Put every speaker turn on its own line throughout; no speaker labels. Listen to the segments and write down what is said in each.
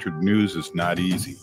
accurate news is not easy.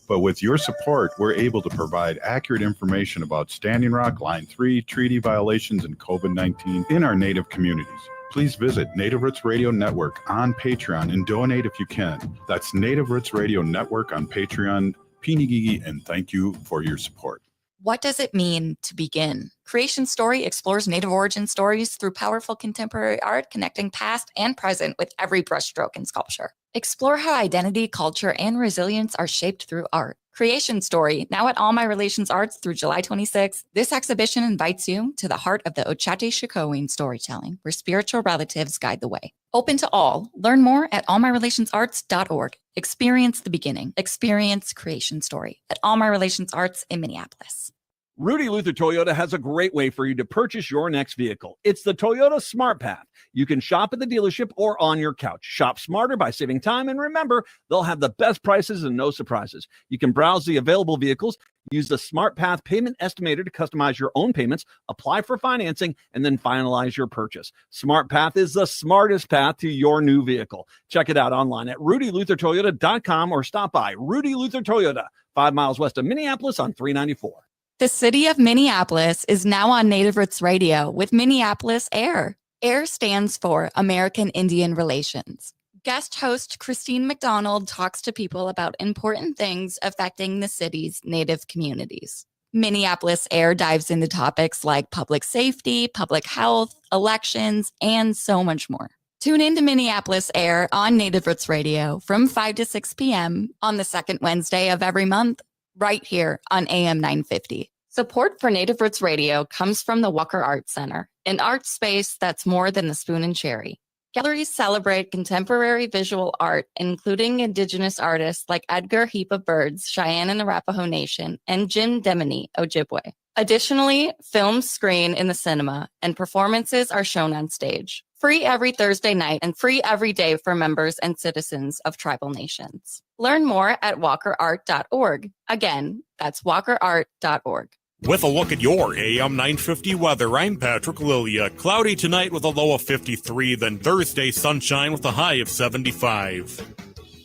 But with your support, we're able to provide accurate information about Standing Rock, Line 3, treaty violations, and COVID-19 in our Native communities. Please visit Native Roots Radio Network on Patreon and donate if you can. That's Native Roots Radio Network on Patreon. Pinigigi, and thank you for your support.
What does it mean to begin? Creation Story explores Native origin stories through powerful contemporary art, connecting past and present with every brushstroke in sculpture. Explore how identity, culture, and resilience are shaped through art. Creation Story, now at All My Relations Arts through July 26th. This exhibition invites you to the heart of the Ochate Shikowin storytelling, where spiritual relatives guide the way. Open to all. Learn more at allmyrelationsarts.org. Experience the beginning. Experience Creation Story at All My Relations Arts in Minneapolis.
Rudy Luther Toyota has a great way for you to purchase your next vehicle. It's the Toyota Smart Path. You can shop at the dealership or on your couch. Shop smarter by saving time, and remember, they'll have the best prices and no surprises. You can browse the available vehicles, use the Smart Path payment estimator to customize your own payments, apply for financing, and then finalize your purchase. Smart Path is the smartest path to your new vehicle. Check it out online at rudyluthertoyota.com or stop by Rudy Luther Toyota, 5 miles west of Minneapolis on 394.
The city of Minneapolis is now on Native Roots Radio with Minneapolis AIR. AIR stands for American Indian Relations. Guest host Christine McDonald talks to people about important things affecting the city's Native communities. Minneapolis AIR dives into topics like public safety, public health, elections, and so much more. Tune in to Minneapolis AIR on Native Roots Radio from 5 to 6 p.m. on the second Wednesday of every month, right here on AM 950. Support for Native Roots Radio comes from the Walker Arts Center, an art space that's more than the spoon and cherry. Galleries celebrate contemporary visual art, including Indigenous artists like Edgar Heap of Birds, Cheyenne and Arapaho Nation, and Jim Demini, Ojibwe. Additionally, films screen in the cinema, and performances are shown on stage. Free every Thursday night and free every day for members and citizens of tribal nations. Learn more at walkerart.org. Again, that's walkerart.org.
With a look at your AM 950 weather, I'm Patrick Lilia. Cloudy tonight with a low of 53, then Thursday sunshine with a high of 75.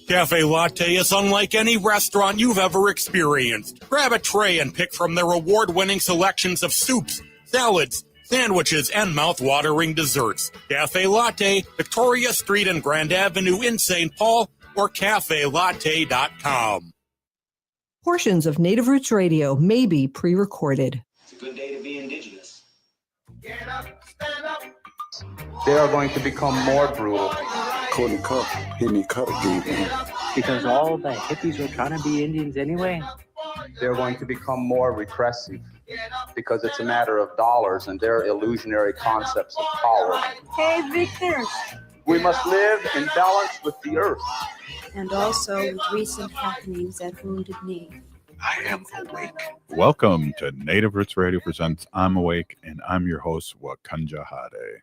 Cafe Latte is unlike any restaurant you've ever experienced. Grab a tray and pick from their award-winning selections of soups, salads, sandwiches, and mouth-watering desserts. Cafe Latte, Victoria Street and Grand Avenue in St. Paul, or cafelatte.com.
Portions of Native Roots Radio may be pre-recorded.
It's a good day to be Indigenous.
Get up, stand up.
They are going to become more brutal.
Couldn't cut, hit me cut again.
Because all the hippies were trying to be Indians anyway.
They're going to become more repressive because it's a matter of dollars and their illusionary concepts of power.
Hey, Victor.
We must live in balance with the earth.
And also with recent happenings at Wounded Knee.
I am awake.
Welcome to Native Roots Radio presents I'm Awake, and I'm your host, Wakanja Hade.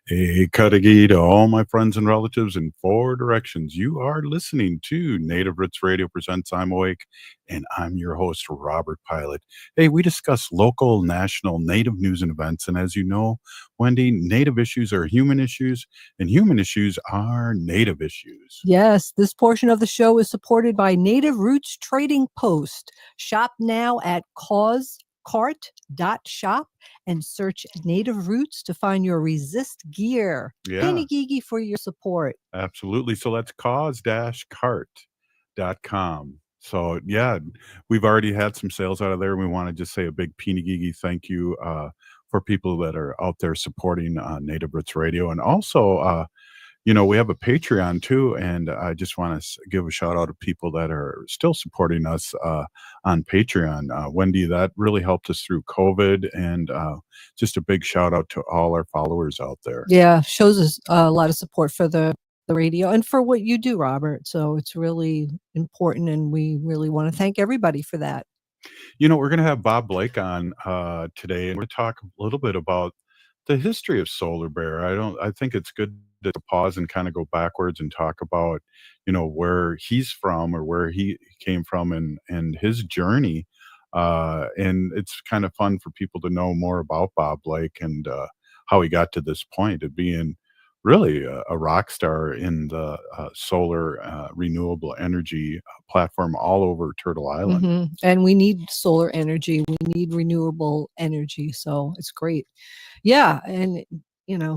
Hey, Kadagi to all my friends and relatives in 4 directions. You are listening to Native Roots Radio presents I'm Awake, and I'm your host, Robert Pilot. Hey, we discuss local, national, Native news and events, and as you know, Wendy, Native issues are human issues, and human issues are Native issues.
Yes, this portion of the show is supported by Native Roots Trading Post. Shop now at causecart.shop and search Native Roots to find your resist gear.
Yeah.
Pinigigi for your support.
Absolutely. So that's cause-cart.com. So yeah, we've already had some sales out of there. We want to just say a big Pinigigi thank you for people that are out there supporting Native Roots Radio. And also, we have a Patreon too, and I just want to give a shout out to people that are still supporting us on Patreon. Wendy, that really helped us through COVID, and just a big shout out to all our followers out there.
Yeah, shows us a lot of support for the radio and for what you do, Robert. So it's really important, and we really want to thank everybody for that.
We're going to have Bob Blake on today, and we're going to talk a little bit about the history of Solar Bear. I think it's good to pause and kind of go backwards and talk about, where he's from or where he came from and his journey. And it's kind of fun for people to know more about Bob Blake and how he got to this point of being really a rock star in the solar renewable energy platform all over Turtle Island.
And we need solar energy. We need renewable energy. So it's great. Yeah. And,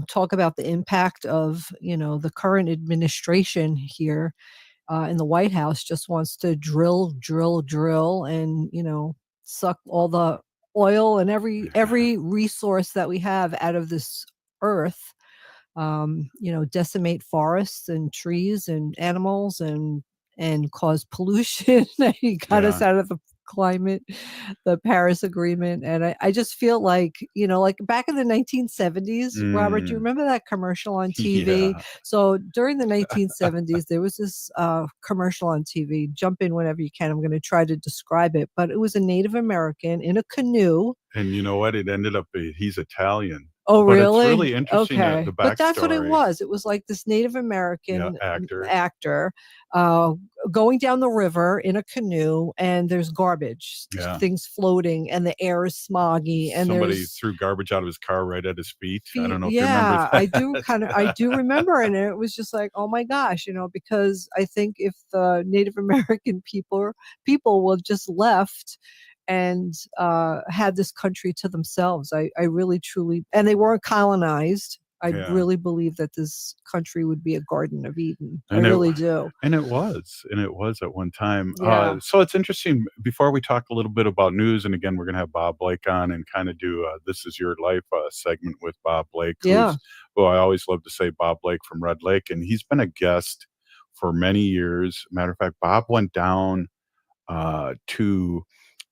talk about the impact of, the current administration here in the White House just wants to drill, drill, drill, and, suck all the oil and every resource that we have out of this earth. Decimate forests and trees and animals and cause pollution. He got us
Yeah.
out of the Paris Agreement. And I just feel like, like back in the 1970s, Robert, do you
Mm,
remember that commercial on TV?
yeah.
So during the 1970s, there was this commercial on TV. Jump in whenever you can. I'm going to try to describe it. But it was a Native American in a canoe.
And you know what? It ended up he's Italian.
Oh,
But it's
really?
really interesting,
Okay.
the
But that's what it
backstory.
was. It was like this Native
Yeah,
American
actor.
actor uh, going down the river in a canoe, and there's garbage,
Yeah.
things floating, and the air is smoggy, and
Somebody
there's
threw garbage out of his car right at his feet. I don't know if you
yeah,
remember
I
that.
do remember, and it was just like, oh my gosh, because I think if the Native American people were just left and had this country to themselves, I really truly, and they weren't colonized. I
Yeah.
really believe that this country would be a Garden of Eden. I
And
really do.
it was at one time.
Yeah.
So it's interesting. Before we talk a little bit about news, and again, we're going to have Bob Blake on and kind of do "This Is Your Life" segment with Bob Blake,
Yeah.
who I always love to say Bob Blake from Red Lake, and he's been a guest for many years. Matter of fact, Bob went down to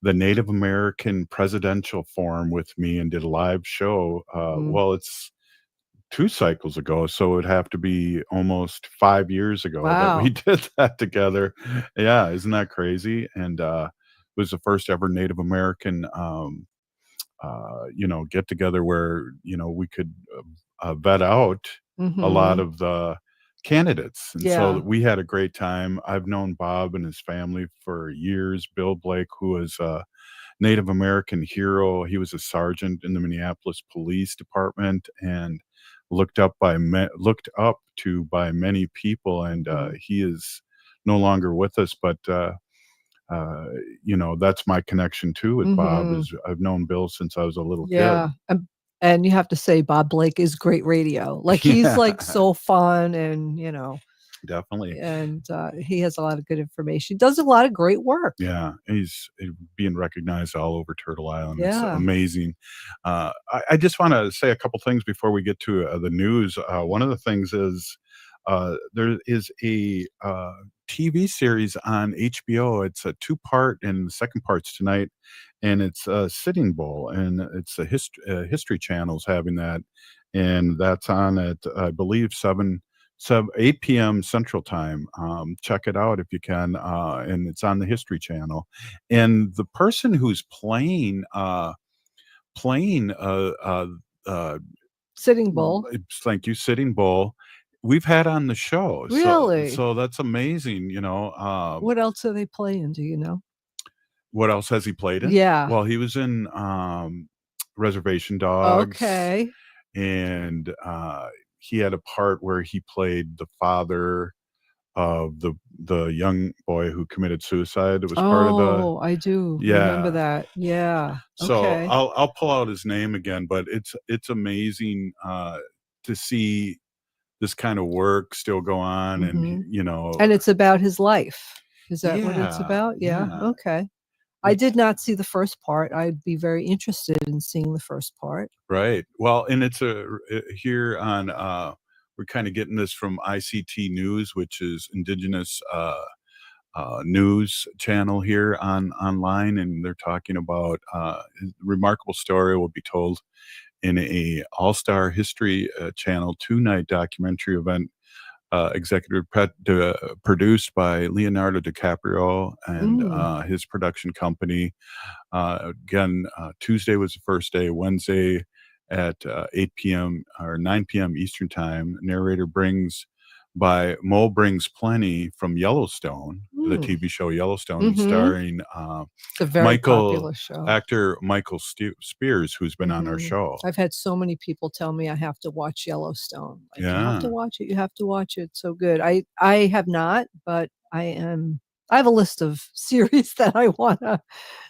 the Native American Presidential Forum with me and did a live show. Well, it's 2 cycles ago, so it'd have to be almost 5 years ago that we
Wow.
did that together. Yeah, isn't that crazy? And, it was the first ever Native American, get together where, we could, vet out a lot
Hmm.
of the candidates, and so
Yeah.
we had a great time. I've known Bob and his family for years. Bill Blake, who is a Native American hero. He was a sergeant in the Minneapolis Police Department and looked up to by many people, and he is no longer with us. But that's my connection too with Bob.
Hmm.
Is I've known Bill since I was a little kid.
Yeah. And you have to say Bob Blake is great radio. Like he's
Yeah,
like so fun and
definitely.
and he has a lot of good information. He does a lot of great work.
Yeah, he's being recognized all over Turtle Island. It's
Yeah.
amazing. I just want to say a couple things before we get to the news. One of the things is there is a TV series on HBO. It's a two-part, and the second part's tonight, and it's Sitting Bull, and it's a History Channel's having that, and that's on at I believe 8 p.m. Central Time. Check it out if you can, and it's on the History Channel. And the person who's playing
Sitting Bull.
thank you, Sitting Bull, we've had on the show.
Really?
So that's amazing.
What else are they playing? Do you know?
What else has he played in?
Yeah.
Well, he was in Reservation Dogs,
Okay.
and he had a part where he played the father of the young boy who committed suicide. It was part of the
Oh, I do remember
yeah.
that. Yeah.
So
Okay.
I'll pull out his name again, but it's amazing to see this kind of work still go on, and
Mhm. And it's about his life. Is that what it's
yeah,
about? Yeah.
yeah.
Okay. I did not see the first part. I'd be very interested in seeing the first part.
Right. Well, and it's here on we're kind of getting this from ICT News, which is Indigenous news channel here online, and they're talking about a remarkable story will be told in a All-Star History Channel 2-night documentary event produced by Leonardo DiCaprio and his production company. Again, Tuesday was the first day. Wednesday at 8 p.m. or 9 p.m. Eastern Time. Narrator brings by Mo Brings Plenty from Yellowstone, the
Mm.
TV show Yellowstone,
Mhm.
starring
It's a very popular show.
actor Michael Spears, who's been on our
Mhm.
show.
I've had so many people tell me I have to watch Yellowstone. Like, you have to
Yeah.
watch it. You have to watch it. It's so good. I have not, but I have a list of series that I want to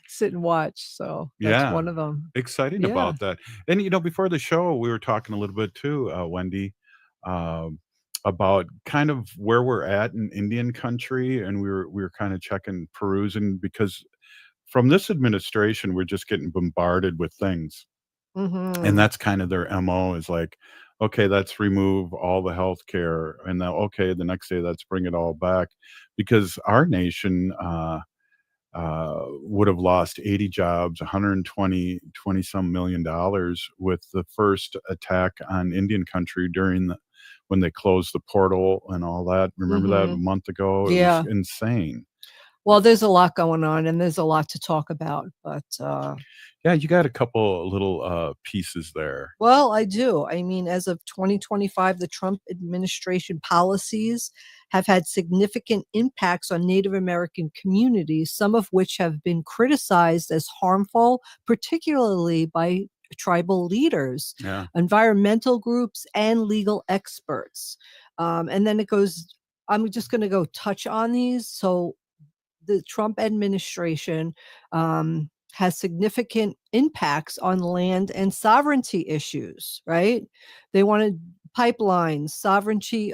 sit and watch. So that's
Yeah.
one of them.
Exciting
Yeah.
about that. And, before the show, we were talking a little bit too, Wendy, um, about kind of where we're at in Indian country. And we were kind of perusing, because from this administration, we're just getting bombarded with things. And
Mhm.
that's kind of their MO, is like, okay, let's remove all the health care. And then, okay, the next day, let's bring it all back, because our nation, would have lost 80 jobs, 120 some $1 million with the first attack on Indian country when they closed the portal and all that. Remember that a
Mhm.
month ago? It
Yeah.
was insane.
Well, there's a lot going on and there's a lot to talk about, but
Yeah, you got a couple little pieces there.
well, I do. I mean, as of 2025, the Trump administration policies have had significant impacts on Native American communities, some of which have been criticized as harmful, particularly by tribal leaders,
Yeah.
environmental groups, and legal experts. And then it goes, I'm just going to go touch on these. So, the Trump administration has significant impacts on land and sovereignty issues, right? They wanted pipelines, sovereignty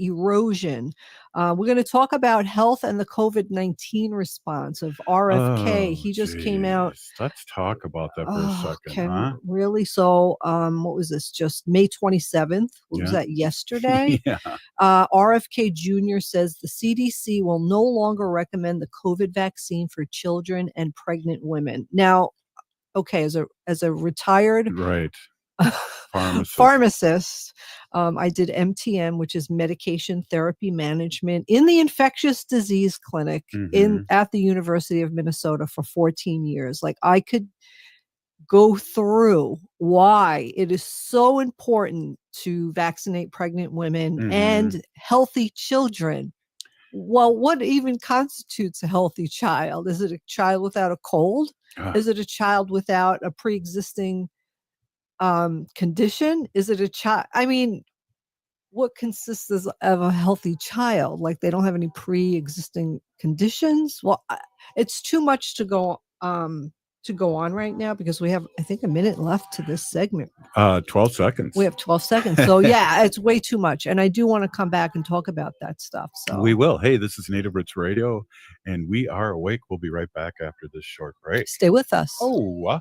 erosion. We're going to talk about health and the COVID-19 response of RFK.
Oh,
He just came out.
geez. Let's talk about that for a
Oh,
second, huh?
really? So, what was this? Just May 27th? What was
Yeah.
that, yesterday?
Yeah.
RFK Jr. says the CDC will no longer recommend the COVID vaccine for children and pregnant women. Now, okay, as a retired
Right.
pharmacist, I did MTM, which is medication therapy management, in the infectious disease clinic at the University of Minnesota for 14 years. Like, I could go through why it is so important to vaccinate pregnant women and healthy children. Well, what even constitutes a healthy child? Is it a child without a cold? Is it a child without a pre-existing condition? Is it a child? I mean, what consists of a healthy child? Like, they don't have any pre-existing conditions? Well, it's too much to go on right now, because we have, I think, a minute left to this segment.
12 seconds.
We have 12 seconds. So yeah, it's way too much. And I do want to come back and talk about that stuff. So
We will. Hey, this is Native Roots Radio, and we are awake. We'll be right back after this short break.
Stay with us.
Oh,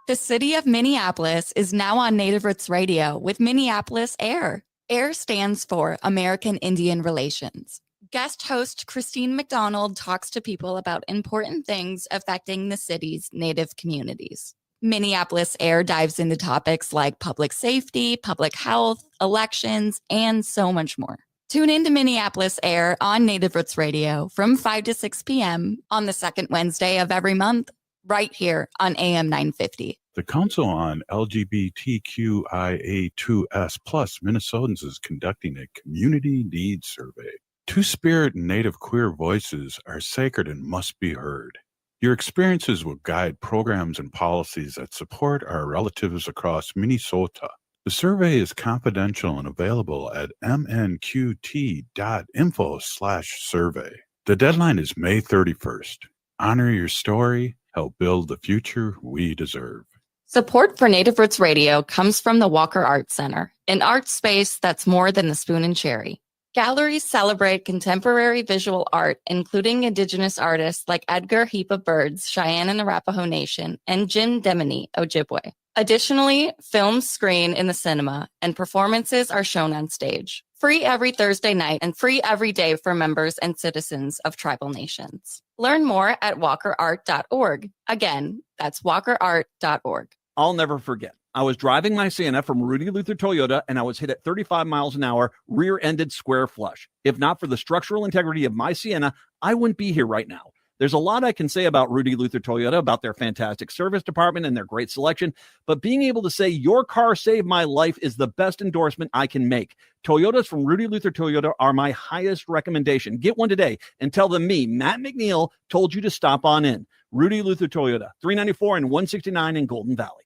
The city of Minneapolis is now on Native Roots Radio with Minneapolis AIR. AIR stands for American Indian Relations. Guest host Christine McDonald talks to people about important things affecting the city's Native communities. Minneapolis AIR dives into topics like public safety, public health, elections, and so much more. Tune in to Minneapolis AIR on Native Roots Radio from 5 to 6 p.m. on the second Wednesday of every month, right here on AM 950.
The Council on LGBTQIA2S plus Minnesotans is conducting a community needs survey. Two-spirit and Native queer voices are sacred and must be heard. Your experiences will guide programs and policies that support our relatives across Minnesota. The survey is confidential and available at mnqt.info/survey. The deadline is May 31st. Honor your story. Help build the future we deserve.
Support for Native Roots Radio comes from the Walker Art Center, an art space that's more than the spoon and cherry. Galleries celebrate contemporary visual art, including Indigenous artists like Edgar Heap of Birds, Cheyenne and Arapaho Nation, and Jim Demini, Ojibwe. Additionally, films screen in the cinema, and performances are shown on stage. Free every Thursday night and free every day for members and citizens of tribal nations. Learn more at walkerart.org. Again, that's walkerart.org.
I'll never forget. I was driving my Sienna from Rudy Luther Toyota, and I was hit at 35 miles an hour, rear-ended square flush. If not for the structural integrity of my Sienna, I wouldn't be here right now. There's a lot I can say about Rudy Luther Toyota, about their fantastic service department and their great selection, but being able to say your car saved my life is the best endorsement I can make. Toyotas from Rudy Luther Toyota are my highest recommendation. Get one today and tell them me, Matt McNeil, told you to stop on in. Rudy Luther Toyota, 394 and 169 in Golden Valley.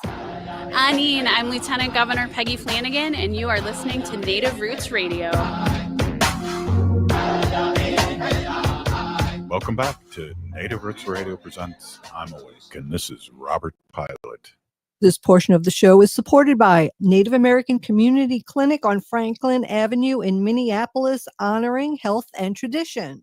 Anine, I'm Lieutenant Governor Peggy Flanagan, and you are listening to Native Roots Radio.
Welcome back to Native Roots Radio presents I'm Awake, and this is Robert Pilot.
This portion of the show is supported by Native American Community Clinic on Franklin Avenue in Minneapolis, honoring health and tradition.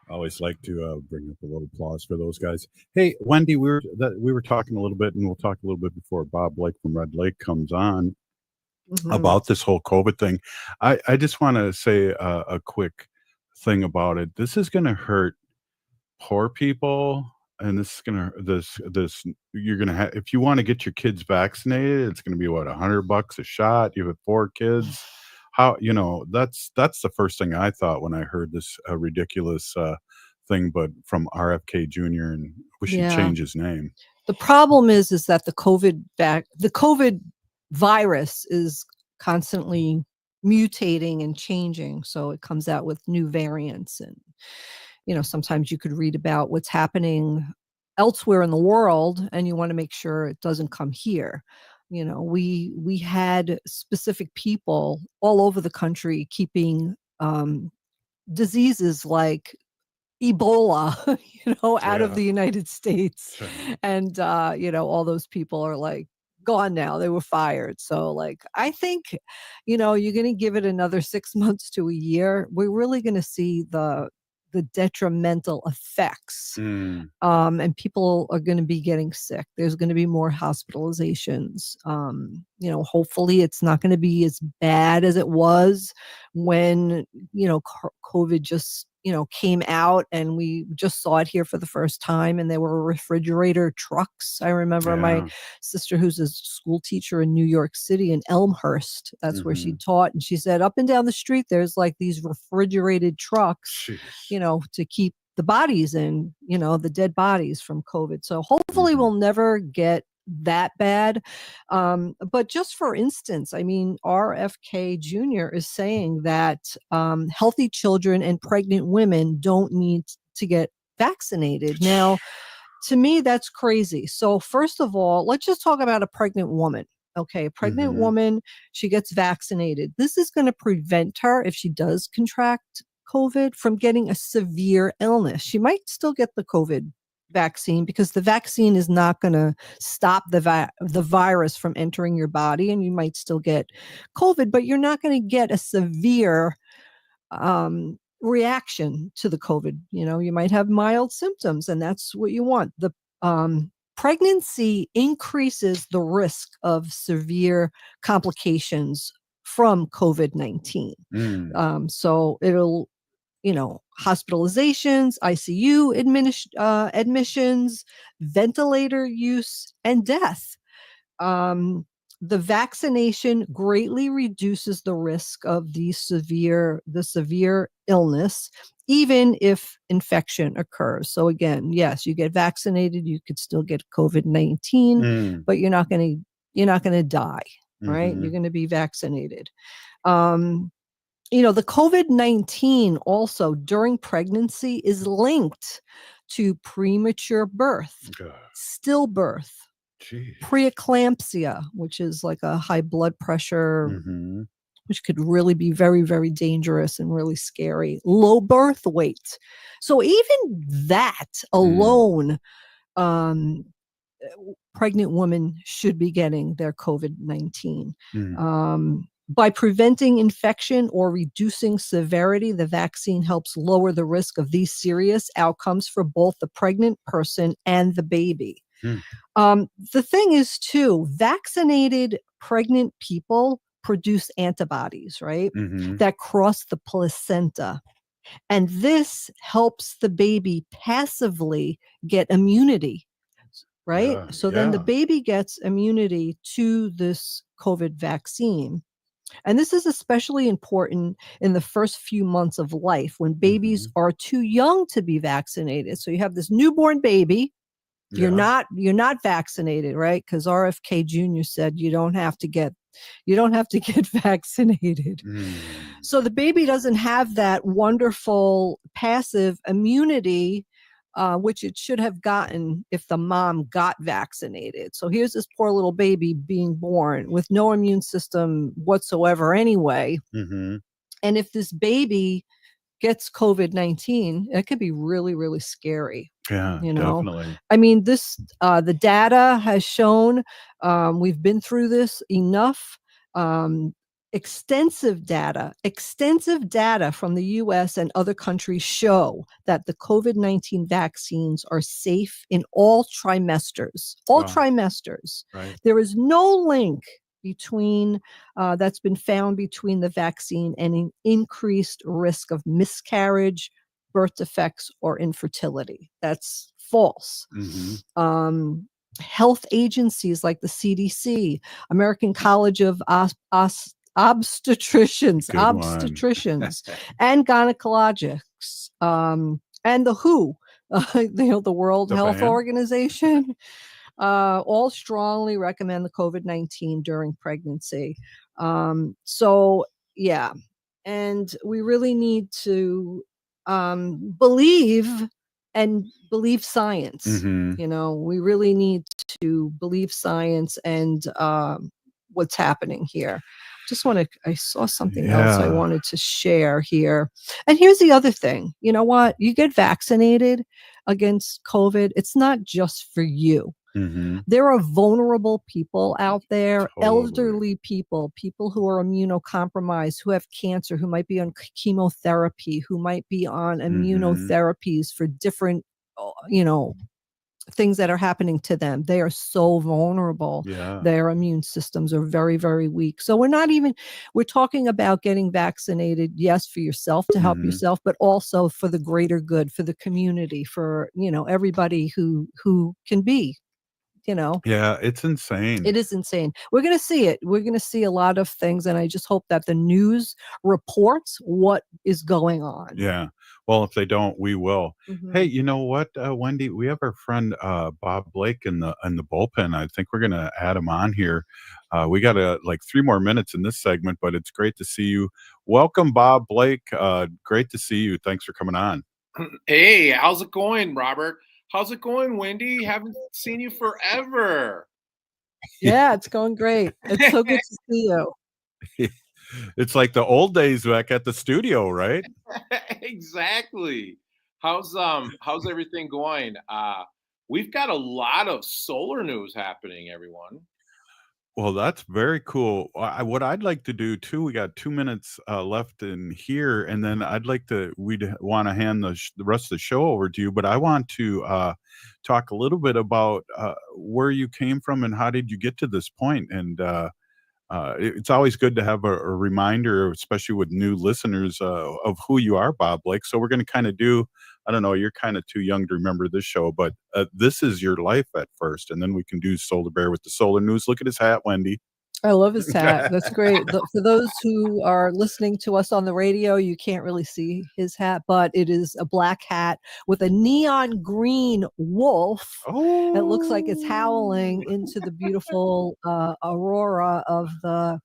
I always like to bring up a little applause for those guys. Hey, Wendy, we were talking a little bit, and we'll talk a little bit before Bob Blake from Red Lake comes on about this whole COVID thing. I just want to say a quick thing about it. This is going to hurt poor people, and this is going to you're going to have, if you want to get your kids vaccinated, it's going to be what, $100 a shot. You have 4 kids. How, that's the first thing I thought when I heard this ridiculous thing, but from RFK Jr., and we should change his name.
The problem is that the COVID virus is constantly mutating and changing, so it comes out with new variants, and sometimes you could read about what's happening elsewhere in the world, and you want to make sure it doesn't come here. We had specific people all over the country keeping diseases like Ebola, out of the United States.
Sure.
And, all those people are like gone now. They were fired. So I think, you're going to give it another 6 months to a year. We're really going to see the detrimental effects. And people are going to be getting sick. There's going to be more hospitalizations. Hopefully it's not going to be as bad as it was when, COVID just, came out, and we just saw it here for the first time, and there were refrigerator trucks. I remember my sister, who's a school teacher in New York City in Elmhurst, that's where she taught, and she said up and down the street there's like these refrigerated trucks, to keep the bodies in, the dead bodies from COVID. So hopefully we'll never get that bad. But just for instance, RFK Jr. is saying that healthy children and pregnant women don't need to get vaccinated. Now, to me, that's crazy. So first of all, let's just talk about a pregnant woman. Okay, a pregnant woman, she gets vaccinated. This is going to prevent her, if she does contract COVID, from getting a severe illness. She might still get the COVID vaccine because the vaccine is not going to stop the virus from entering your body, and you might still get COVID, but you're not going to get a severe reaction to the COVID. You might have mild symptoms, and that's what you want. The pregnancy increases the risk of severe complications from COVID-19. So it'll, hospitalizations, ICU admissions, ventilator use, and death. The vaccination greatly reduces the risk of the severe illness, even if infection occurs. So again, yes, you get vaccinated, you could still get COVID-19, but you're not going to die, right? You're going to be vaccinated. The COVID-19 also during pregnancy is linked to premature birth, stillbirth, preeclampsia, which is like a high blood pressure, which could really be very, very dangerous and really scary, low birth weight. So even that alone, pregnant women should be getting their COVID-19. By preventing infection or reducing severity, the vaccine helps lower the risk of these serious outcomes for both the pregnant person and the baby. The thing is, too, vaccinated pregnant people produce antibodies, right? That cross the placenta. And this helps the baby passively get immunity, right? So then the baby gets immunity to this COVID vaccine. And this is especially important in the first few months of life when babies are too young to be vaccinated. So you have this newborn baby. You're not vaccinated, right? Because RFK Jr. said you don't have to get vaccinated. So the baby doesn't have that wonderful passive immunity, which it should have gotten if the mom got vaccinated. So here's this poor little baby being born with no immune system whatsoever anyway. And if this baby gets COVID-19, it could be really, really scary.
Yeah,
You know,
definitely.
I mean, the data has shown, we've been through this enough. Extensive data from the US and other countries show that the COVID-19 vaccines are safe in all trimesters.
Right.
There is no link between that's been found between the vaccine and an increased risk of miscarriage, birth defects, or infertility. That's false. Health agencies like the CDC, American College of Obstetricians, and gynecologists, and the WHO, the World Health Organization, all strongly recommend the COVID-19 during pregnancy. So yeah, and we really need to believe science. We really need to believe science and what's happening here. I saw something else I wanted to share here. And here's the other thing. You know what? You get vaccinated against COVID. It's not just for you. There are vulnerable people out there, elderly people who are immunocompromised, who have cancer, who might be on chemotherapy, who might be on immunotherapies for different, things that are happening to them. They are so vulnerable. Their immune systems are very, very weak. So we're talking about getting vaccinated, yes, for yourself, to help yourself, but also for the greater good, for the community, for, everybody who can be.
Yeah, it's insane.
It is insane. We're going to see it. We're going to see a lot of things. And I just hope that the news reports what is going on.
Yeah. Well, if they don't, we will. Hey, you know what, Wendy? We have our friend Bob Blake in the bullpen. I think we're going to add him on here. We got like 3 more minutes in this segment, but it's great to see you. Welcome, Bob Blake. Great to see you. Thanks for coming on.
Hey, how's it going, Robert? How's it going, Wendy? Haven't seen you forever.
Yeah, it's going great. It's so good to see you.
It's like the old days back at the studio, right?
Exactly. How's everything going? We've got a lot of solar news happening, everyone.
Well, that's very cool. What I'd like to do too, we got 2 minutes left in here, and then we'd want to hand the rest of the show over to you, but I want to talk a little bit about where you came from and how did you get to this point. And it's always good to have a reminder, especially with new listeners, of who you are, Bob Blake. So we're going to kind of do, I don't know, you're kind of too young to remember this show, but this is your life at first. And then we can do Solar Bear with the solar news. Look at his hat, Wendy.
I love his hat. That's great. For those who are listening to us on the radio, you can't really see his hat, but it is a black hat with a neon green wolf. It looks like it's howling into the beautiful aurora of the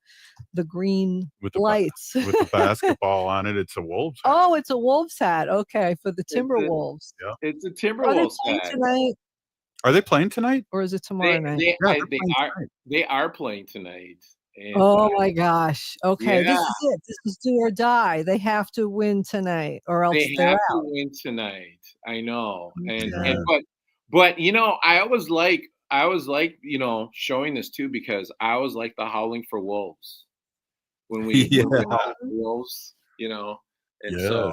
green lights.
With the basketball on it. It's a wolf's hat.
Oh, it's a wolf's hat. Okay, for the Timberwolves.
It's a Timberwolves hat.
Tonight?
Are they playing tonight?
Or is it tomorrow night?
They are playing tonight. And,
oh my gosh. Okay. This is it. This is do or die. They have to win tonight or else
they
they're
have
out.
to win tonight. I know. But I always like, showing this too, because I always like the howling for wolves when we howl for wolves, and so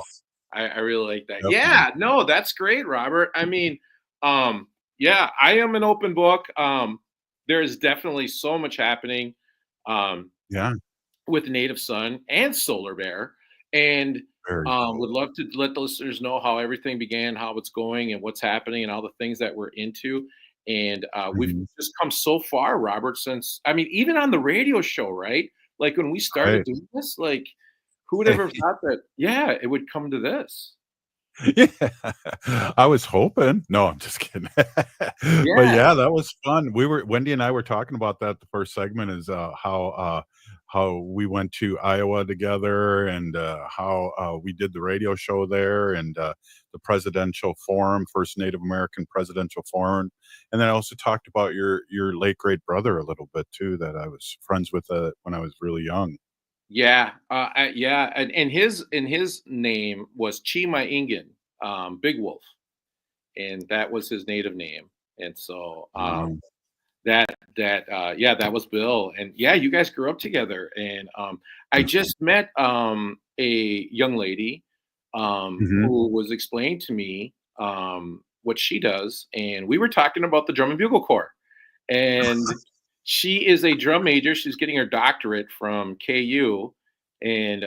I really like that. Definitely. Yeah, no, that's great, Robert. I mean, yeah, I am an open book. There's definitely so much happening with Native Sun and Solar Bear. And would love to let the listeners know how everything began, how it's going, and what's happening, and all the things that we're into. And we've just come so far, Robert, even on the radio show, right? Like when we started doing this, like who would ever thought that? Yeah, it would come to this.
Yeah, I was hoping. No, I'm just kidding. But
Yeah.
yeah, that was fun. Wendy and I were talking about that. The first segment is how we went to Iowa together, and how we did the radio show there, and the presidential forum, first Native American presidential forum, and then I also talked about your late great brother a little bit too, that I was friends with when I was really young.
Yeah, yeah, and his name was Chima Ingen, Big Wolf, and that was his native name. And so yeah, that was Bill. And yeah, you guys grew up together. And I just met a young lady who was explaining to me what she does, and we were talking about the Drum and Bugle Corps, and she is a drum major. She's getting her doctorate from KU, and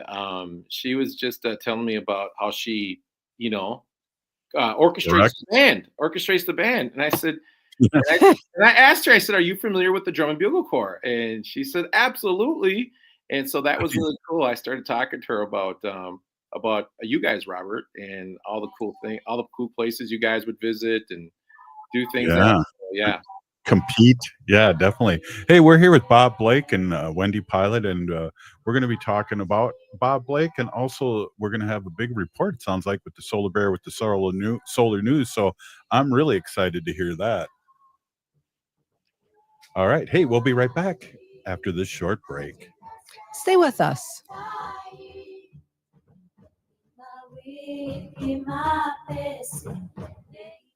she was just telling me about how she, orchestrates the band. And I said, and I asked her, I said, "Are you familiar with the Drum and Bugle Corps?" And she said, "Absolutely." And so that was really cool. I started talking to her about you guys, Robert, and all the cool places you guys would visit and do things. Yeah.
Compete. Yeah, definitely. Hey, we're here with Bob Blake and Wendy Pilot, and we're going to be talking about Bob Blake, and also we're going to have a big report, it sounds like, with the Solar Bear, with the solar news. So I'm really excited to hear that. All right. Hey, we'll be right back after this short break.
Stay with us.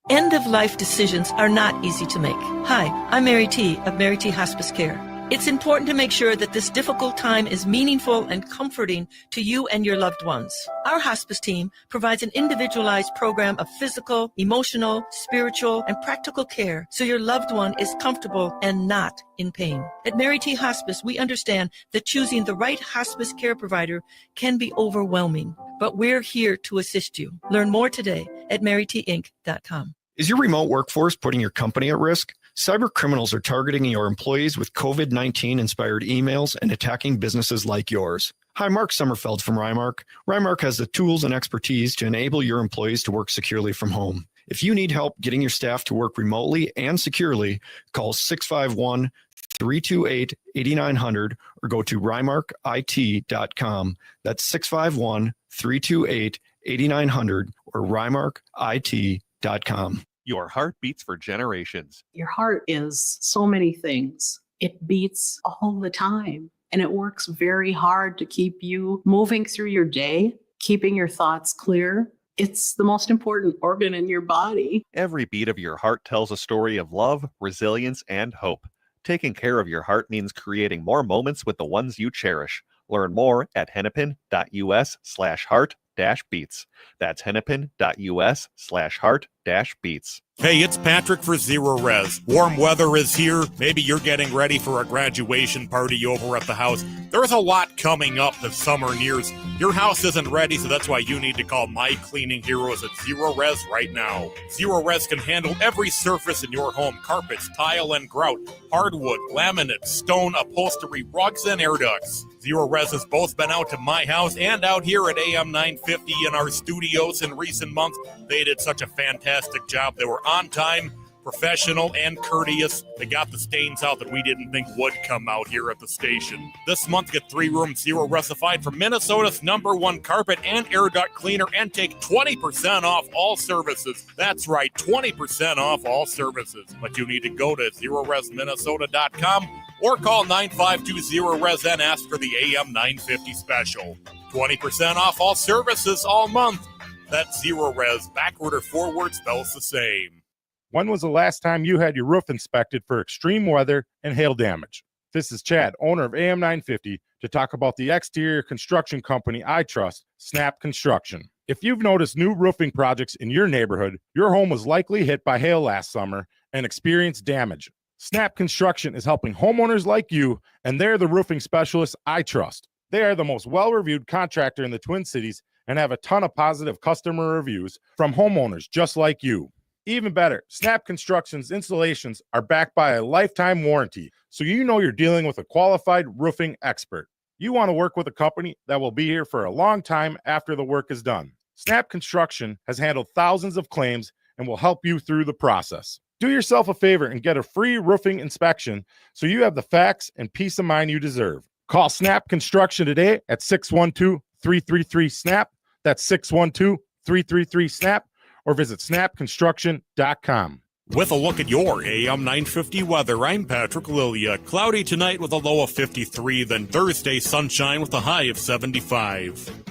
End-of-life decisions are not easy to make. Hi, I'm Mary T. of Mary T. Hospice Care. It's important to make sure that this difficult time is meaningful and comforting to you and your loved ones. Our hospice team provides an individualized program of physical, emotional, spiritual, and practical care so your loved one is comfortable and not in pain. At Mary T. Hospice, we understand that choosing the right hospice care provider can be overwhelming, but we're here to assist you. Learn more today at marytinc.com.
Is your remote workforce putting your company at risk? Cyber criminals are targeting your employees with COVID-19 inspired emails and attacking businesses like yours. Hi, Mark Sommerfeld from Rymark. Rymark has the tools and expertise to enable your employees to work securely from home. If you need help getting your staff to work remotely and securely, call 651-328-8900 or go to rymarkit.com. That's 651-328-8900 or rymarkit.com.
Your heart beats for generations.
Your heart is so many things. It beats all the time, and it works very hard to keep you moving through your day, keeping your thoughts clear. It's the most important organ in your body.
Every beat of your heart tells a story of love, resilience, and hope. Taking care of your heart means creating more moments with the ones you cherish. Learn more at hennepin.us/heart-beats. That's hennepin.us/heart-beats.
Hey, it's Patrick for Zero Res. Warm weather is here. Maybe you're getting ready for a graduation party over at the house. There's a lot coming up as summer nears. Your house isn't ready, so that's why you need to call my cleaning heroes at Zero Res right now. Zero Res can handle every surface in your home: carpets, tile and grout, hardwood, laminate, stone, upholstery, rugs, and air ducts. Zero Res has both been out to my house and out here at AM 950 in our studios in recent months. They did such a fantastic job. They were on time, professional, and courteous. They got the stains out that we didn't think would come out here at the station. This month, get 3-room Zero Resified from Minnesota's #1 carpet and air duct cleaner and take 20% off all services. That's right, 20% off all services. But you need to go to ZeroResMinnesota.com or call 9520-RES and ask for the AM 950 special. 20% off all services all month. That's Zero Res. Backward or forward spells the same.
When was the last time you had your roof inspected for extreme weather and hail damage? This is Chad, owner of AM 950, to talk about the exterior construction company I trust, Snap Construction. If you've noticed new roofing projects in your neighborhood, your home was likely hit by hail last summer and experienced damage. Snap Construction is helping homeowners like you, and they're the roofing specialists I trust. They are the most well-reviewed contractor in the Twin Cities and have a ton of positive customer reviews from homeowners just like you. Even better, Snap Construction's installations are backed by a lifetime warranty, so you know you're dealing with a qualified roofing expert. You want to work with a company that will be here for a long time after the work is done. Snap Construction has handled thousands of claims and will help you through the process. Do yourself a favor and get a free roofing inspection so you have the facts and peace of mind you deserve. Call Snap Construction today at 612-333-SNAP. That's 612-333-SNAP, or visit snapconstruction.com.
With a look at your AM 950 weather, I'm Patrick Lilia. Cloudy tonight with a low of 53, then Thursday sunshine with a high of 75.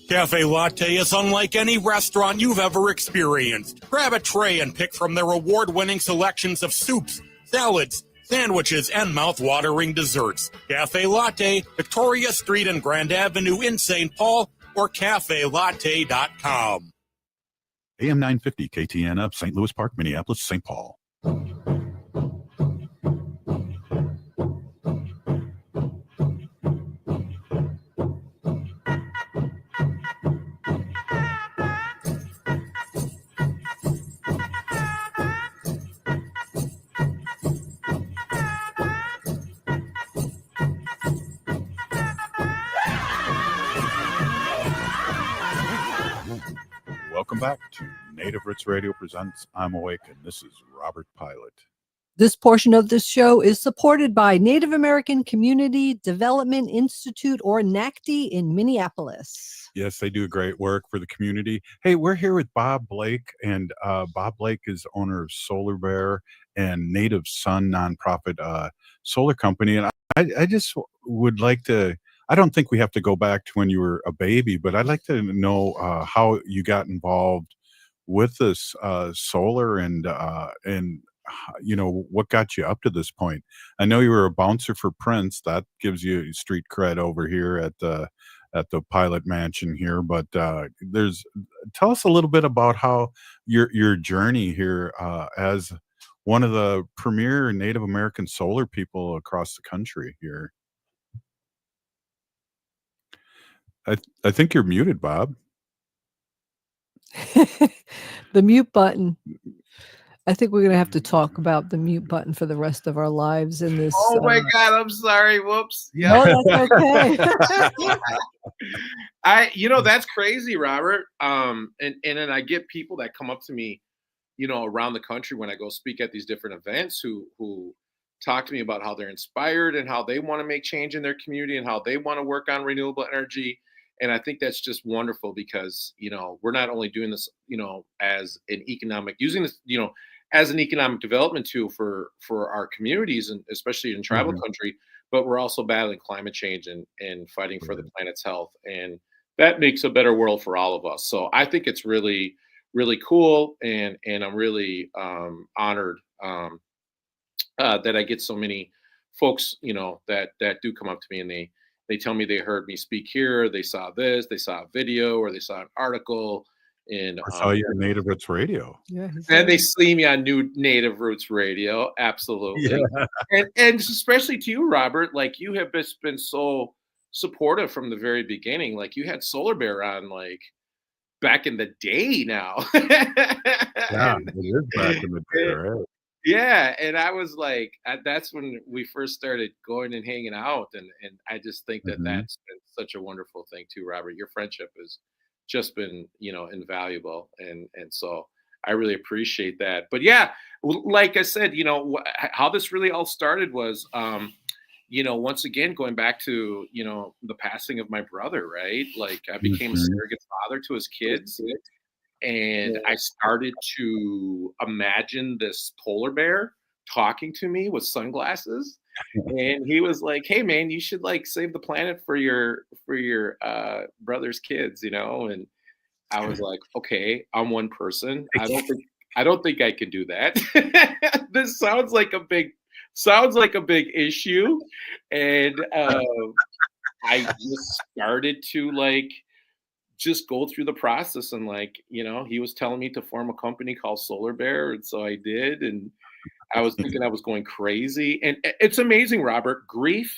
Cafe Latte is unlike any restaurant you've ever experienced. Grab a tray and pick from their award-winning selections of soups, salads, sandwiches, and mouth-watering desserts. Cafe Latte, Victoria Street and Grand Avenue in St. Paul, or cafelatte.com.
AM 950 KTN up, St. Louis Park, Minneapolis, St. Paul. Welcome back to Native Roots Radio presents I'm Awake, and this is Robert Pilot.
This portion of this show is supported by Native American Community Development Institute, or NACD, in Minneapolis.
Yes, they do great work for the community. Hey, we're here with Bob Blake, and Bob Blake is owner of Solar Bear and Native Sun nonprofit solar company. And I just would like to, I don't think we have to go back to when you were a baby, but I'd like to know how you got involved with this solar and you know, what got you up to this point. I know you were a bouncer for Prince. That gives you street cred over here at the Pilot Mansion here. But tell us a little bit about how your journey here as one of the premier Native American solar people across the country here. I think you're muted, Bob.
The mute button. I think we're going to have to talk about the mute button for the rest of our lives in this.
Oh my God, I'm sorry. Whoops. Yeah.
No, that's okay.
That's crazy, Robert. And then I get people that come up to me, around the country when I go speak at these different events who talk to me about how they're inspired and how they want to make change in their community and how they want to work on renewable energy. And I think that's just wonderful because, we're not only doing this, as an economic, using this, as an economic development tool for our communities, and especially in tribal country, but we're also battling climate change and fighting for the planet's health. And that makes a better world for all of us. So I think it's really, really cool. And I'm really honored that I get so many folks, that do come up to me and they tell me they heard me speak here, they saw this, they saw a video, or they saw an article. And
I saw you on Native Roots Radio.
Yeah,
and they see me on New Native Roots Radio. Absolutely. Yeah. And especially to you, Robert, like you have just been so supportive from the very beginning. Like you had Solar Bear on like back in the day now.
Yeah, it is back in the day, right?
Yeah, and I was like, that's when we first started going and hanging out, and I just think that that's been such a wonderful thing too, Robert. Your friendship has just been, invaluable, and so I really appreciate that. But yeah, like I said, how this really all started was, once again going back to the passing of my brother, right? Like I became a surrogate father to his kids. And I started to imagine this polar bear talking to me with sunglasses. And he was like, "Hey man, you should like save the planet for your brother's kids, And I was like, "Okay, I'm one person. I don't think I can do that." This sounds like a big issue. And I just started to just go through the process, and he was telling me to form a company called Solar Bear, and so I did, and I was thinking I was going crazy. And it's amazing, Robert, grief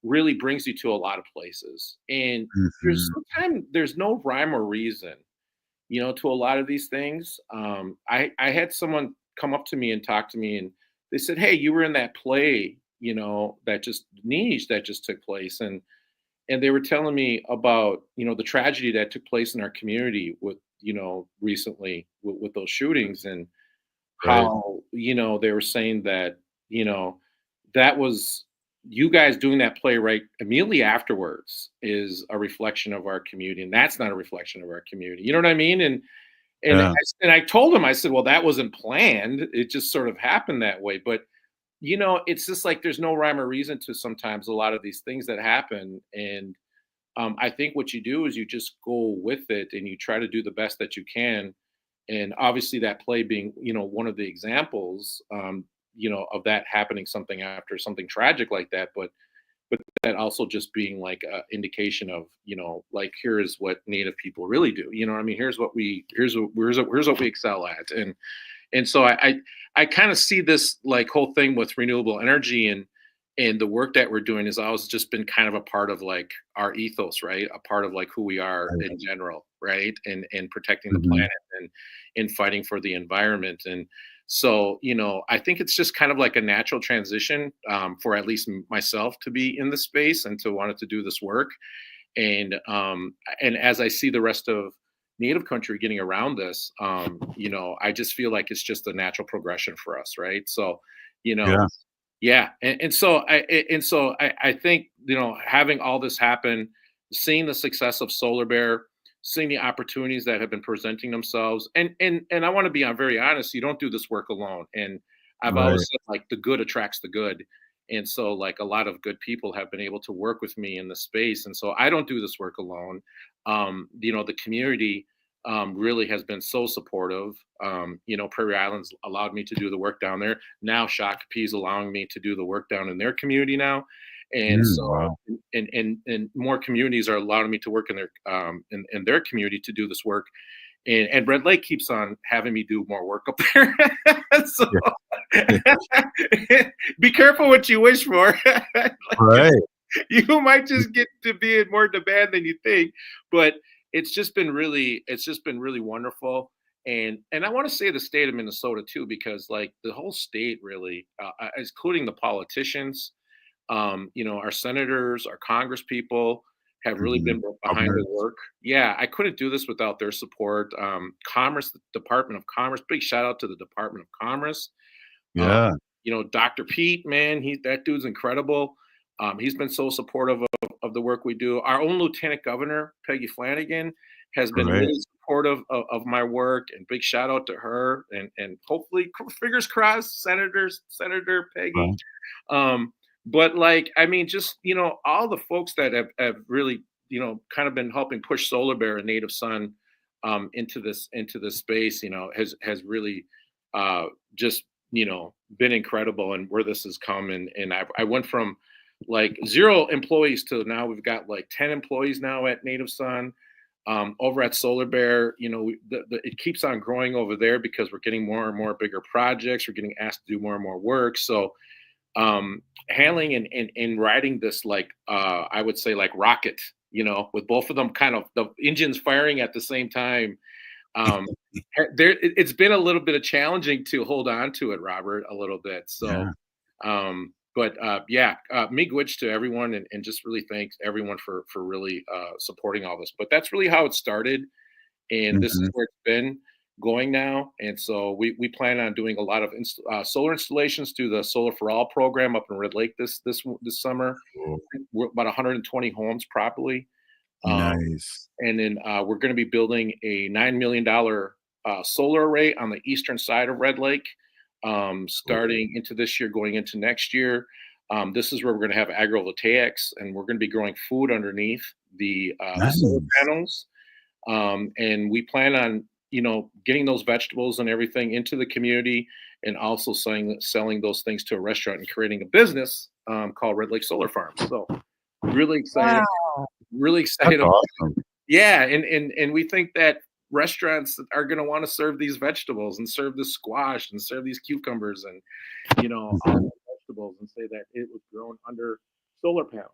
really brings you to a lot of places, and there's no rhyme or reason to a lot of these things. I had someone come up to me and talk to me, and they said, "Hey, you were in that play that just took place," and and they were telling me about, the tragedy that took place in our community with, recently with those shootings, and
Right.
how, they were saying that, that was you guys doing that play right immediately afterwards is a reflection of our community, and that's not a reflection of our community. You know what I mean?
Yeah.
And I told him, I said, well, that wasn't planned. It just sort of happened that way. But it's just like there's no rhyme or reason to sometimes a lot of these things that happen. And I think what you do is you just go with it and you try to do the best that you can. And obviously, that play being, one of the examples, of that happening something after something tragic like that. But that also just being like an indication of, like, here is what Native people really do. You know what I mean? Here's what we excel at. And so I kind of see this like whole thing with renewable energy and the work that we're doing has always just been kind of a part of like our ethos, right? A part of like who we are in general, right? And protecting the planet and fighting for the environment. And so, I think it's just kind of like a natural transition for at least myself to be in the space and to want to do this work. And as I see the rest of Native country getting around this, I just feel like it's just a natural progression for us, right? So,
Yeah.
yeah, and so I think having all this happen, seeing the success of Solar Bear, seeing the opportunities that have been presenting themselves, and I want to be very honest, you don't do this work alone, and I've
Right.
always said like the good attracts the good, and so like a lot of good people have been able to work with me in the space, and so I don't do this work alone. The community really has been so supportive. Prairie Islands allowed me to do the work down there. Now Shakopee is allowing me to do the work down in their community now. And so,
Wow.
and more communities are allowing me to work in their in their community to do this work. And Red Lake keeps on having me do more work up there. So be careful what you wish for. Like,
Right.
you might just get to be in more demand than you think. But it's just been really wonderful. And I want to say the state of Minnesota too, because like the whole state really, including the politicians, our senators, our Congress people have really been behind the work. Yeah, I couldn't do this without their support. Commerce, the Department of Commerce, big shout out to the Department of Commerce.
Yeah.
Dr. Pete, man, that dude's incredible. He's been so supportive of the work we do. Our own Lieutenant Governor, Peggy Flanagan, has been
Great.
really supportive of my work, and big shout out to her. And hopefully, fingers crossed, Senator Peggy.
Right.
But like, I mean, just all the folks that have really kind of been helping push Solar Bear and Native Sun into this space, has really just been incredible, and where this has come. And I went from like 0 employees to now we've got like 10 employees now at Native Sun. Over at Solar Bear, it keeps on growing over there because we're getting more and more bigger projects. We're getting asked to do more and more work. So handling and riding this like I would say like rocket, with both of them kind of the engines firing at the same time. It's been a little bit of challenging to hold on to it, Robert, a little bit. So, miigwech to everyone, and just really thanks everyone for really supporting all this. But that's really how it started, and this is where it's been going now. And so we plan on doing a lot of solar installations through the Solar for All program up in Red Lake this summer. We're about 120 homes probably.
Nice.
And then we're going to be building a $9 million solar array on the eastern side of Red Lake, starting into this year, going into next year. This is where we're going to have agrivoltaics, and we're going to be growing food underneath the solar panels. And we plan on, getting those vegetables and everything into the community, and also selling those things to a restaurant and creating a business called Red Lake Solar Farm. So really excited.
Wow.
Really excited.
That's awesome.
Yeah, and we think that restaurants are going to want to serve these vegetables and serve this squash and serve these cucumbers and all the vegetables, and say that it was grown under solar panels.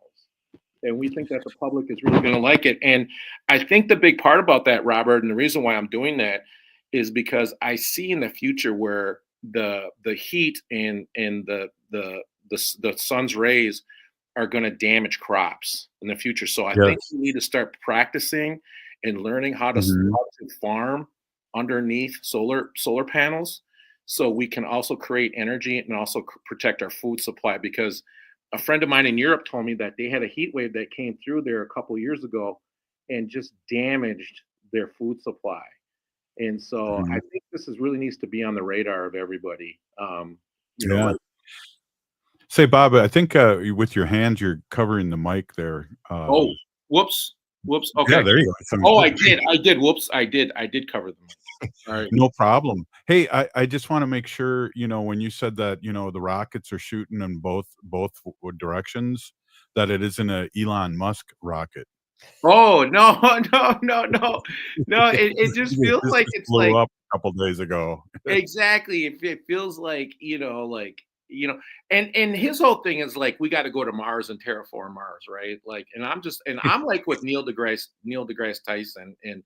And we think that the public is really going to like it. And I think the big part about that, Robert, and the reason why I'm doing that is because I see in the future where the heat and the sun's rays are going to damage crops in the future. So I
Yes.
think we need to start practicing and learning how to,
Mhm.
how to farm underneath solar panels, so we can also create energy and also protect our food supply. Because a friend of mine in Europe told me that they had a heat wave that came through there a couple years ago and just damaged their food supply. And so I
Mhm.
think this is really needs to be on the radar of everybody. You know,
Yeah.
like,
Say, Bob, I think with your hands, you're covering the mic there.
oh, whoops, whoops.
Yeah,
Okay.
there you go. So
Oh, I did. Whoops, I did cover them. All right.
no problem. Hey, I just want to make sure, when you said that, the rockets are shooting in both directions, that it isn't a Elon Musk rocket.
Oh no, no. It just feels
This
like
just
it's
blew
like
up a couple days ago.
exactly. It feels like and his whole thing is like we got to go to Mars and terraform Mars, right? Like, and I'm like with Neil deGrasse Tyson, and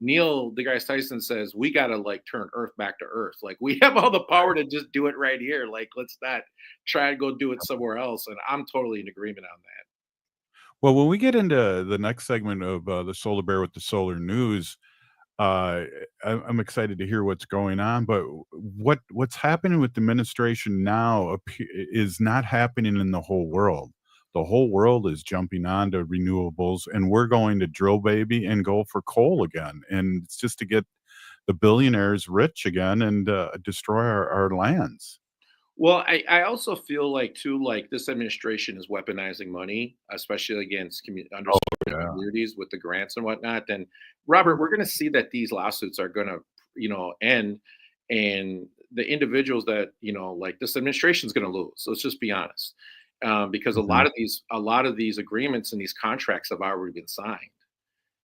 Neil deGrasse Tyson says we got to like turn Earth back to Earth. Like we have all the power to just do it right here. Like let's not try to go do it somewhere else. And I'm totally in agreement on that.
Well, when we get into the next segment of the Solar Bear with the Solar News, I'm excited to hear what's going on. But what's happening with the administration now is not happening in the whole world. The whole world is jumping onto renewables, and we're going to drill baby and go for coal again. And it's just to get the billionaires rich again and destroy our lands.
Well, I also feel like too, like this administration is weaponizing money, especially against underserved communities with the grants and whatnot. And Robert, we're going to see that these lawsuits are going to, end, and the individuals that like this administration is going to lose. So let's just be honest, because a lot of these agreements and these contracts have already been signed.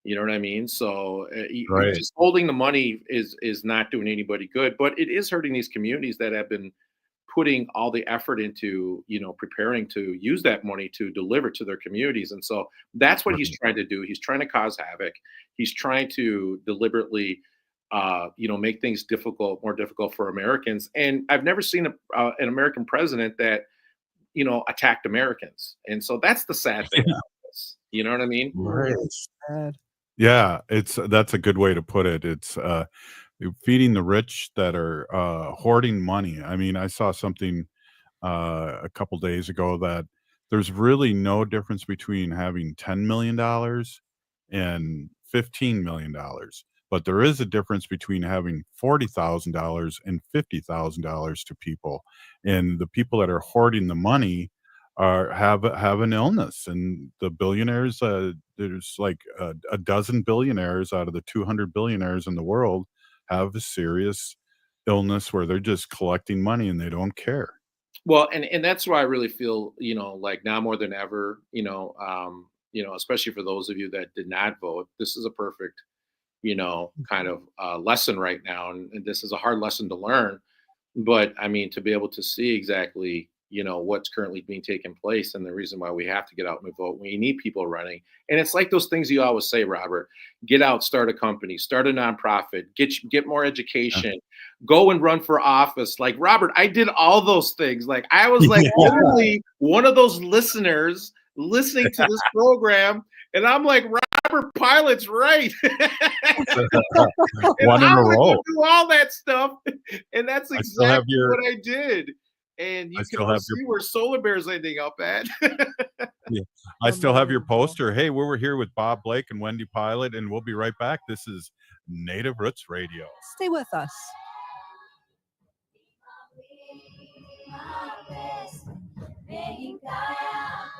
You know what I mean? So
Right.
just holding the money is not doing anybody good, but it is hurting these communities that have been putting all the effort into preparing to use that money to deliver to their communities. And so that's what he's trying to do. He's trying to cause havoc. He's trying to deliberately make things more difficult for Americans. And I've never seen an American president that attacked Americans. And so that's the sad thing about this. You know what I mean?
Right. Yeah, that's a good way to put it. It's feeding the rich that are hoarding money. I mean, I saw something a couple days ago that there's really no difference between having $10 million and $15 million, but there is a difference between having $40,000 and $50,000 to people, and the people that are hoarding the money have an illness, and the billionaires. There's like a dozen billionaires out of the 200 billionaires in the world have a serious illness where they're just collecting money and they don't care.
Well, and that's why I really feel, like now more than ever, especially for those of you that did not vote, this is a perfect, kind of lesson right now. And this is a hard lesson to learn. But I mean, to be able to see exactly, what's currently being taken place and the reason why we have to get out and vote, we need people running. And it's like those things you always say, Robert, get out, start a company, start a nonprofit, get more education, go and run for office. Like Robert, I did all those things. Like I was like only one of those listeners listening to this program. And I'm like, Robert Pilot's right.
One in a row.
Do all that stuff. And that's exactly what I did. And you can see where Solar Bear's ending up at.
Yeah. I still have your poster. Hey, we're here with Bob Blake and Wendy Pilot, and we'll be right back. This is Native Roots Radio.
Stay with us.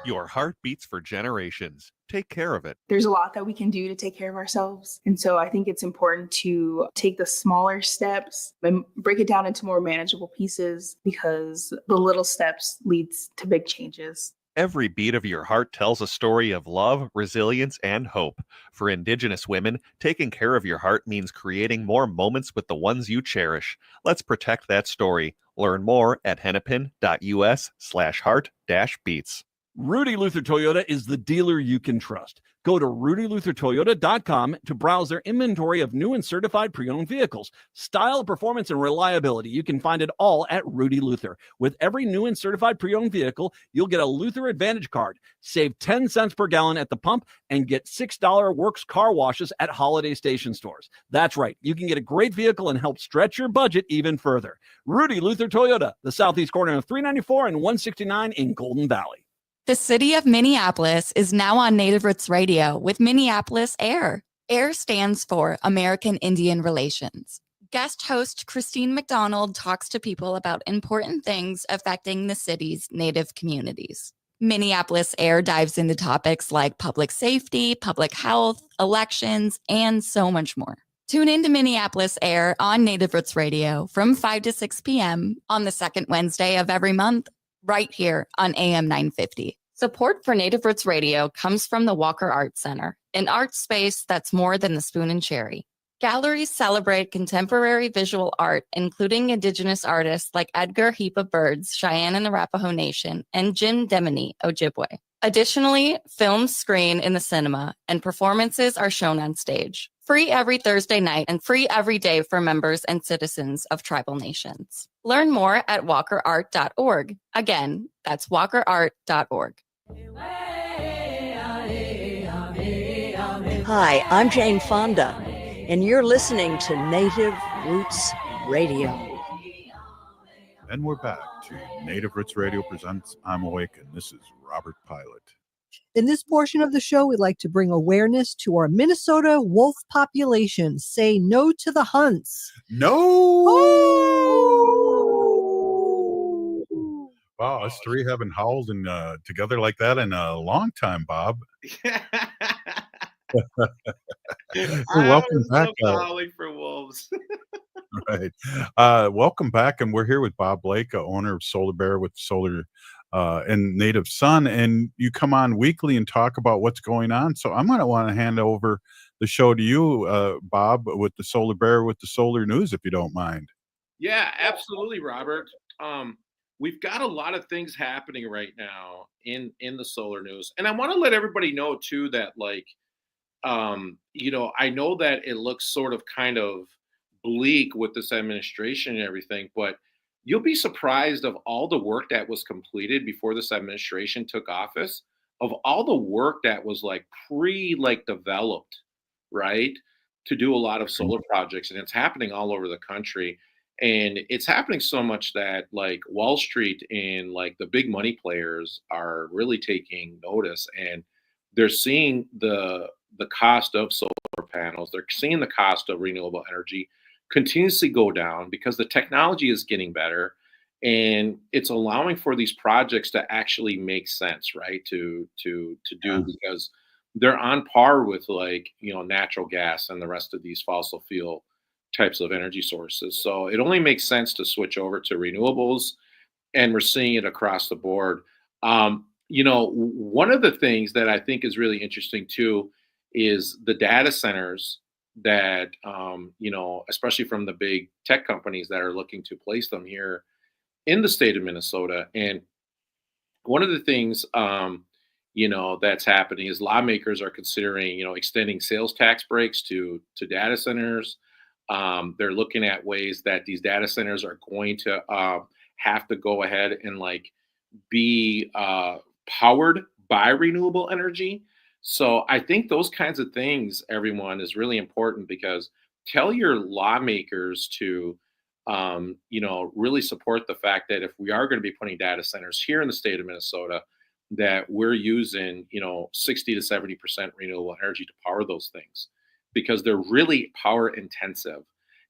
Your heart beats for generations. Take care of it.
There's a lot that we can do to take care of ourselves. And so I think it's important to take the smaller steps and break it down into more manageable pieces, because the little steps leads to big changes.
Every beat of your heart tells a story of love, resilience, and hope. For Indigenous women, taking care of your heart means creating more moments with the ones you cherish. Let's protect that story. Learn more at hennepin.us/heart-beats.
Rudy Luther Toyota is the dealer you can trust. Go to rudyluthertoyota.com to browse their inventory of new and certified pre-owned vehicles. Style, performance, and reliability. You can find it all at Rudy Luther. With every new and certified pre-owned vehicle, you'll get a Luther Advantage card, save 10 cents per gallon at the pump, and get $6 Works car washes at holiday station stores. That's right. You can get a great vehicle and help stretch your budget even further. Rudy Luther Toyota, the southeast corner of 394 and 169 in Golden Valley.
The city of Minneapolis is now on Native Roots Radio with Minneapolis AIR. AIR stands for American Indian Relations. Guest host Christine McDonald talks to people about important things affecting the city's Native communities. Minneapolis AIR dives into topics like public safety, public health, elections, and so much more. Tune into Minneapolis AIR on Native Roots Radio from 5 to 6 p.m. on the second Wednesday of every month, right here on AM 950. Support for Native Roots Radio comes from the Walker Art Center, an art space that's more than the spoon and cherry. Galleries celebrate contemporary visual art, including Indigenous artists like Edgar Heap of Birds, Cheyenne and Arapaho Nation, and Jim Demini, Ojibwe. Additionally, films screen in the cinema, and performances are shown on stage. Free every Thursday night and free every day for members and citizens of tribal nations. Learn more at walkerart.org. Again, that's walkerart.org.
Hi, I'm Jane Fonda, and you're listening to Native Roots Radio.
And we're back to Native Roots Radio presents I'm Awake, and this is Robert Pilot.
In this portion of the show, we'd like to bring awareness to our Minnesota wolf population. Say no to the hunts.
No! Oh! Wow, us three haven't howled together like that in a long time, Bob. Welcome back.
Howling for wolves.
Right. Welcome back, and we're here with Bob Blake, owner of Solar Bear with Solar and Native Sun, and you come on weekly and talk about what's going on. So I'm going to want to hand over the show to you, Bob, with the Solar Bear with the Solar News, if you don't mind.
Yeah, absolutely, Robert. We've got a lot of things happening right now in the solar news, and I want to let everybody know too that, like, I know that it looks sort of kind of bleak with this administration and everything, but you'll be surprised of all the work that was completed before this administration took office, of all the work that was developed, right, to do a lot of solar projects. And it's happening all over the country. And it's happening so much that like Wall Street and like the big money players are really taking notice, and they're seeing the cost of solar panels. They're seeing the cost of renewable energy continuously go down because the technology is getting better, and it's allowing for these projects to actually make sense, right? To do, because they're on par with natural gas and the rest of these fossil fuel types of energy sources. So it only makes sense to switch over to renewables, and we're seeing it across the board. One of the things that I think is really interesting too is the data centers that, especially from the big tech companies that are looking to place them here in the state of Minnesota. And one of the things, that's happening is lawmakers are considering, extending sales tax breaks to data centers. They're looking at ways that these data centers are going to have to go ahead and be powered by renewable energy. So I think those kinds of things, everyone, is really important, because tell your lawmakers to, really support the fact that if we are going to be putting data centers here in the state of Minnesota, that we're using, 60 to 70% renewable energy to power those things, because they're really power intensive.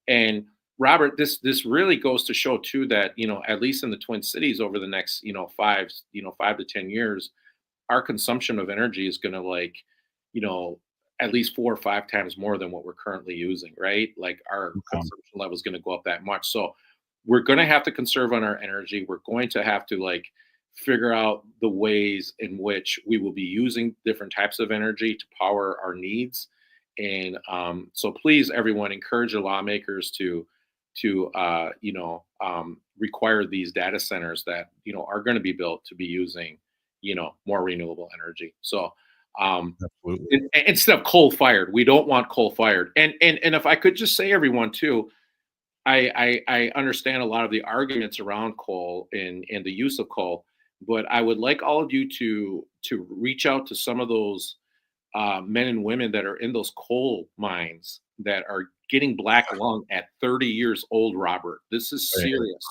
And Robert, this really goes to show too that, at least in the Twin Cities over the next, 5 to 10 years, our consumption of energy is going to at least 4 or 5 times more than what we're currently using, right? Like our consumption level is going to go up that much. So we're going to have to conserve on our energy. We're going to have to figure out the ways in which we will be using different types of energy to power our needs. And so please, everyone, encourage your lawmakers to require these data centers that, are going to be built to be using, more renewable energy. So
Absolutely.
instead of coal fired, we don't want coal fired. And if I could just say, everyone too, I understand a lot of the arguments around coal and the use of coal, but I would like all of you to reach out to some of those men and women that are in those coal mines that are getting black lung at 30 years old. Robert, this is serious,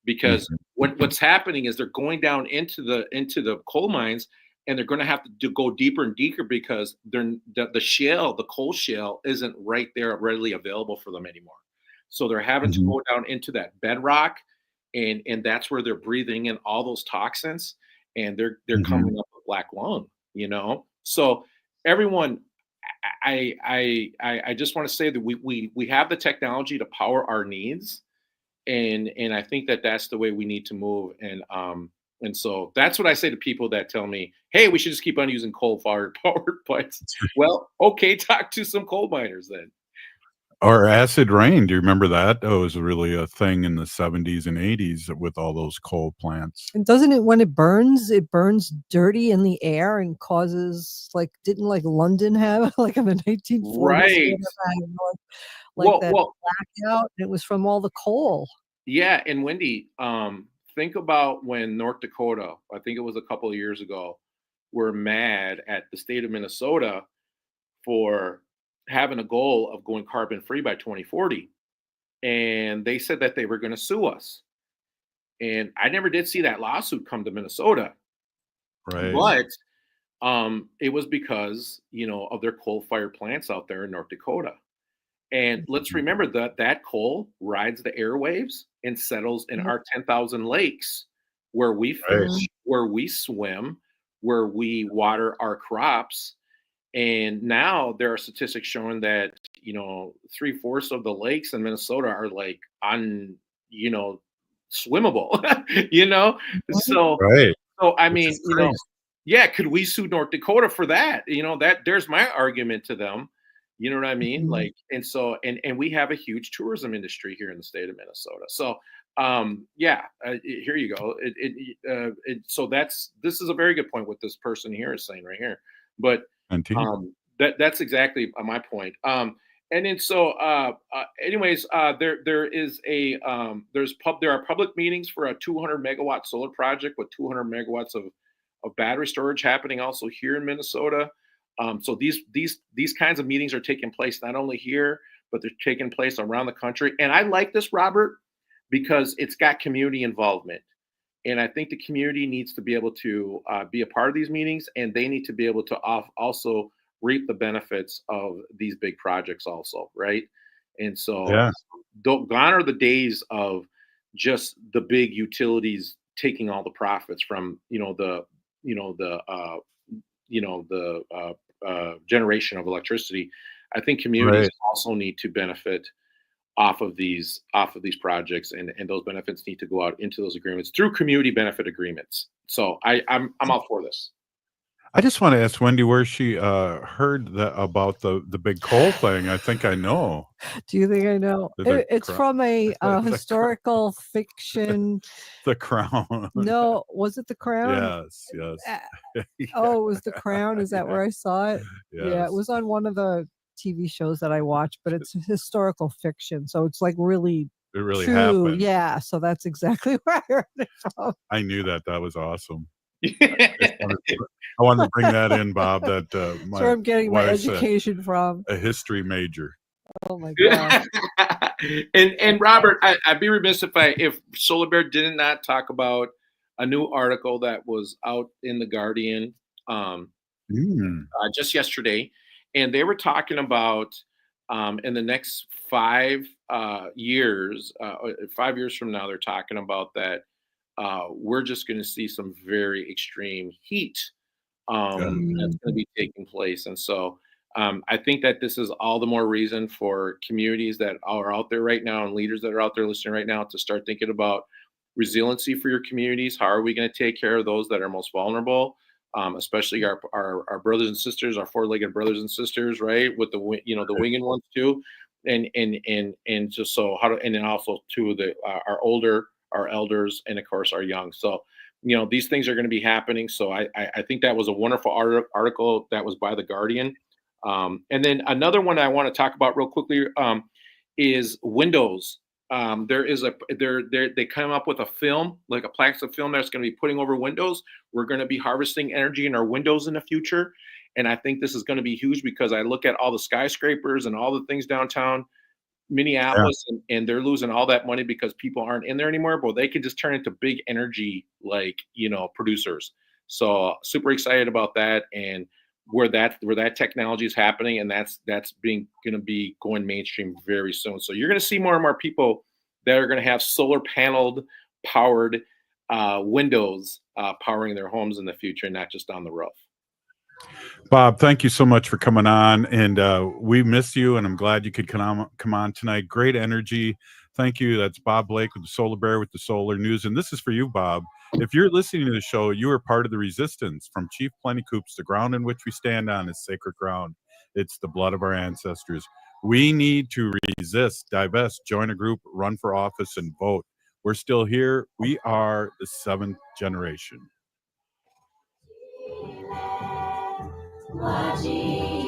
because what's happening is they're going down into the coal mines, and they're going to have to go deeper and deeper because the coal shale isn't right there readily available for them anymore. So they're having to go down into that bedrock, and that's where they're breathing in all those toxins, and they're coming up with black lung. So everyone, I just want to say that we have the technology to power our needs, and I think that that's the way we need to move. And so that's what I say to people that tell me, hey, we should just keep on using coal-fired power plants. Well, okay, talk to some coal miners then.
Or acid rain. Do you remember that? That was really a thing in the 70s and 80s with all those coal plants.
And doesn't it, when it burns dirty in the air and causes, like, didn't like London have like in the 1940s?
Right.
That blackout, and it was from all the coal.
Yeah, and Wendy, think about when North Dakota, I think it was a couple of years ago, were mad at the state of Minnesota for having a goal of going carbon free by 2040. And they said that they were going to sue us. And I never did see that lawsuit come to Minnesota.
Right.
But it was because, of their coal-fired plants out there in North Dakota. And let's remember that coal rides the airwaves and settles in our 10,000 lakes where we fish, where we swim, where we water our crops. And now there are statistics showing that, 3/4 of the lakes in Minnesota are like swimmable, So I mean, yeah, could we sue North Dakota for that? That there's my argument to them. You know what I mean? Like, and so, and we have a huge tourism industry here in the state of Minnesota. So, here you go. So this is a very good point what this person here is saying right here. But that's exactly my point. And then so, anyways, there are public meetings for a 200 megawatt solar project with 200 megawatts of battery storage happening also here in Minnesota. So these kinds of meetings are taking place not only here, but they're taking place around the country. And I like this, Robert, because it's got community involvement. And I think the community needs to be able to be a part of these meetings, and they need to be able to also reap the benefits of these big projects also, right? And so gone are the days of just the big utilities taking all the profits from the generation of electricity. I think communities also need to benefit off of these projects, and those benefits need to go out into those agreements through community benefit agreements. So I'm all for this.
I just want to ask Wendy where she heard about the big coal thing. I think I know.
Do you think I know? It's from a historical fiction.
The Crown.
No, was it The Crown?
Yes.
Oh, it was The Crown. Is that where I saw it?
Yes.
Yeah, it was on one of the TV shows that I watched, but it's historical fiction, so it's like really
it really
true.
Happened.
Yeah, so that's exactly where I heard it from.
I knew that was awesome. I wanted to bring that in, Bob. That
that's where I'm getting my education from.
A history major.
Oh my god!
and Robert, I'd be remiss if Solar Bear did not talk about a new article that was out in the Guardian just yesterday, and they were talking about in the next 5 years, 5 years from now, they're talking about that. We're just going to see some very extreme heat that's going to be taking place. And so I think that this is all the more reason for communities that are out there right now and leaders that are out there listening right now to start thinking about resiliency for your communities. How are we going to take care of those that are most vulnerable, especially our brothers and sisters, our four-legged brothers and sisters, right? With the winged ones too. And just so and then also to our older, our elders, and of course our young. So these things are going to be happening. So I think that was a wonderful article that was by The Guardian. And then another one I want to talk about real quickly is Windows. They come up with a film, like a plastic film that's going to be putting over windows. We're going to be harvesting energy in our windows in the future. And I think this is going to be huge because I look at all the skyscrapers and all the things downtown Minneapolis, and they're losing all that money because people aren't in there anymore. But they can just turn into big energy, producers. So super excited about that, and where that technology is happening, and that's going to be going mainstream very soon. So you're going to see more and more people that are going to have solar paneled powered windows powering their homes in the future, not just on the roof.
Bob, thank you so much for coming on, and we miss you, and I'm glad you could come on tonight. Great energy. Thank you. That's Bob Blake with the Solar Bear with the Solar News, and this is for you, Bob. If you're listening to the show, you are part of the resistance. From Chief Plenty Coops, the ground in which we stand on is sacred ground. It's the blood of our ancestors. We need to resist, divest, join a group, run for office, and vote. We're still here. We are the seventh generation.
Watching.